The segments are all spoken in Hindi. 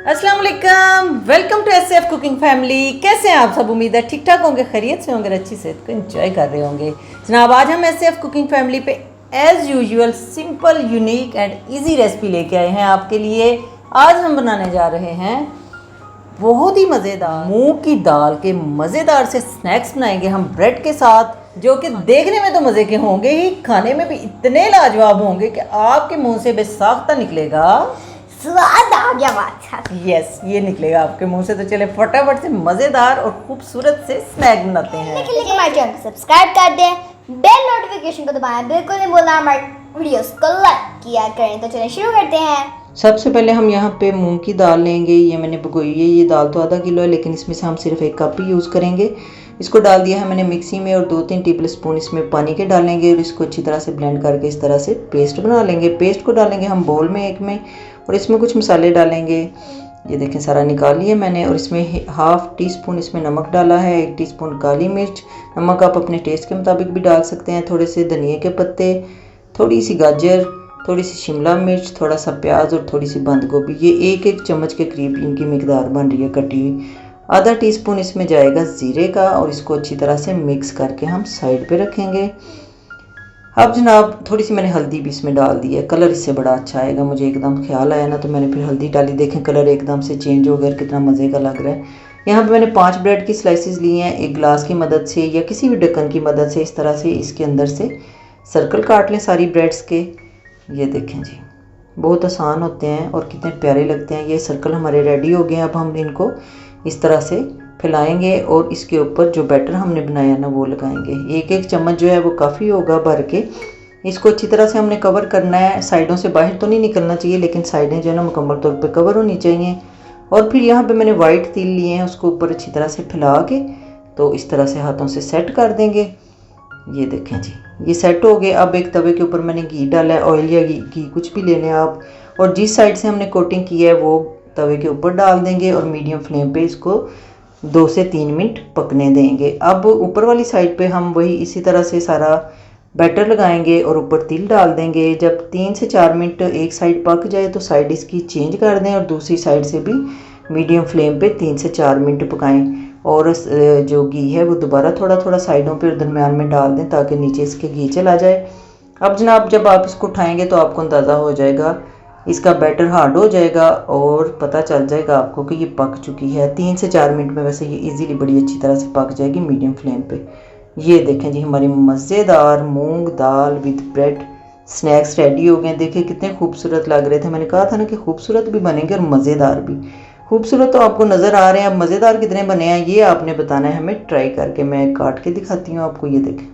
अस्सलाम वालेकुम, welcome to SF cooking family. कैसे हैं आप सब? उम्मीद है ठीक ठाक होंगे, खैरियत से होंगे, अच्छी सेहत को एंजॉय कर रहे होंगे। जनाब आज हम एसएफ कुकिंग फैमिली पे as usual simple unique and easy recipe लेके आए हैं आपके लिए। आज हम बनाने जा रहे हैं बहुत ही मज़ेदार मूंग की दाल के मज़ेदार से स्नैक्स बनाएंगे हम ब्रेड के साथ, जो कि देखने में तो मज़े के होंगे ही, खाने में भी इतने लाजवाब होंगे कि आपके मुंह से बेसाख्ता निकलेगा स्वाद आ गया बात। यस, ये निकलेगा आपके मुंह से। तो चले फटाफट से मज़ेदार और खूबसूरत से स्नैक बनाते हैं। लेकिन हमारे चैनल को सब्सक्राइब कर दें, बेल नोटिफिकेशन को दबाना बिल्कुल नहीं भूलना, हमारे वीडियोस को लाइक किया करें। तो चलिए शुरू करते हैं। सबसे पहले हम यहाँ पे मूंग की दाल लेंगे। ये मैंने भिगोई है। ये दाल तो आधा किलो है, लेकिन इसमें से हम सिर्फ 1 कप ही यूज़ करेंगे। इसको डाल दिया है मैंने मिक्सी में और 2-3 टेबल स्पून इसमें पानी के डालेंगे और इसको अच्छी तरह से ब्लेंड करके इस तरह से पेस्ट बना लेंगे। पेस्ट को डालेंगे हम बोल में एक में और इसमें कुछ मसाले डालेंगे। ये देखें सारा निकाल लिया मैंने और इसमें हाफ टी स्पून इसमें नमक डाला है, 1 टीस्पून काली मिर्च। नमक आप अपने टेस्ट के मुताबिक भी डाल सकते हैं। थोड़े से धनिए के पत्ते, थोड़ी सी गाजर, थोड़ी सी शिमला मिर्च, थोड़ा सा प्याज और थोड़ी सी बंद गोभी। ये 1-1 चम्मच के करीब इनकी मिकदार बन रही है कटी हुई। आधा टीस्पून इसमें जाएगा ज़ीरे का और इसको अच्छी तरह से मिक्स करके हम साइड पे रखेंगे। अब जनाब थोड़ी सी मैंने हल्दी भी इसमें डाल दी है, कलर इससे बड़ा अच्छा आएगा। मुझे एकदम ख्याल आया ना तो मैंने फिर हल्दी डाली। देखें कलर एकदम से चेंज हो गया, कितना मज़े का लग रहा है। यहाँ पे मैंने 5 ब्रेड की स्लाइसेस ली हैं। एक ग्लास की मदद से या किसी भी ढक्कन की मदद से इस तरह से इसके अंदर से सर्कल काट लें सारी ब्रेड्स के। ये देखें जी, बहुत आसान होते हैं और कितने प्यारे लगते हैं। ये सर्कल हमारे रेडी हो गए हैं। अब हम इनको इस तरह से फैलाएंगे और इसके ऊपर जो बैटर हमने बनाया ना वो लगाएंगे। 1-1 चम्मच जो है वो काफ़ी होगा भर के। इसको अच्छी तरह से हमने कवर करना है। साइडों से बाहर तो नहीं निकलना चाहिए, लेकिन साइडें जो है ना मुकम्मल तौर पे कवर होनी चाहिए। और फिर यहाँ पे मैंने वाइट तिल लिए हैं, उसको ऊपर अच्छी तरह से फैला के तो इस तरह से हाथों से सेट कर देंगे। ये देखें जी, ये सेट हो गए। अब एक तवे के ऊपर मैंने घी डाला है, ऑयल या घी कुछ भी लेने आप, और जिस साइड से हमने कोटिंग की है वो तवे के ऊपर डाल देंगे और मीडियम फ्लेम पे इसको 2 से 3 मिनट पकने देंगे। अब ऊपर वाली साइड पे हम वही इसी तरह से सारा बैटर लगाएंगे और ऊपर तिल डाल देंगे। जब 3 से 4 मिनट एक साइड पक जाए तो साइड इसकी चेंज कर दें और दूसरी साइड से भी मीडियम फ्लेम पे 3 से 4 मिनट पकाएं। और जो घी है वो दोबारा थोड़ा थोड़ा साइडों पे और दरम्यान में डाल दें ताकि नीचे इसके घी चला जाए। अब जनाब जब आप इसको उठाएंगे तो आपको अंदाज़ा हो जाएगा, इसका बैटर हार्ड हो जाएगा और पता चल जाएगा आपको कि ये पक चुकी है। 3 से 4 मिनट में वैसे ये इजीली बड़ी अच्छी तरह से पक जाएगी मीडियम फ्लेम पे। ये देखें जी, हमारी मज़ेदार मूंग दाल विद ब्रेड स्नैक्स रेडी हो गए। देखिए कितने खूबसूरत लग रहे थे। मैंने कहा था ना कि खूबसूरत भी बनेंगे और मज़ेदार भी। खूबसूरत तो आपको नज़र आ रहे हैं, अब मज़ेदार कितने बने हैं ये आपने बताना है हमें ट्राई करके। मैं काट के दिखाती हूँ आपको। ये देखें,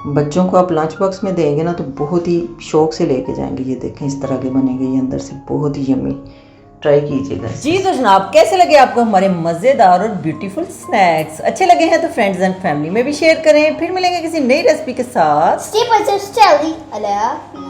बच्चों को आप लंच बॉक्स में देंगे ना तो बहुत ही शौक से लेके जाएंगे। ये देखें इस तरह के बनेंगे, ये अंदर से बहुत ही यम्मी। ट्राई कीजिएगा जी। तो जनाब कैसे लगे आपको हमारे मज़ेदार और ब्यूटीफुल स्नैक्स? अच्छे लगे हैं तो फ्रेंड्स एंड फैमिली में भी शेयर करें। फिर मिलेंगे किसी नई रेसिपी के साथ। Stay positive, stay healthy. Allah हाफिज़।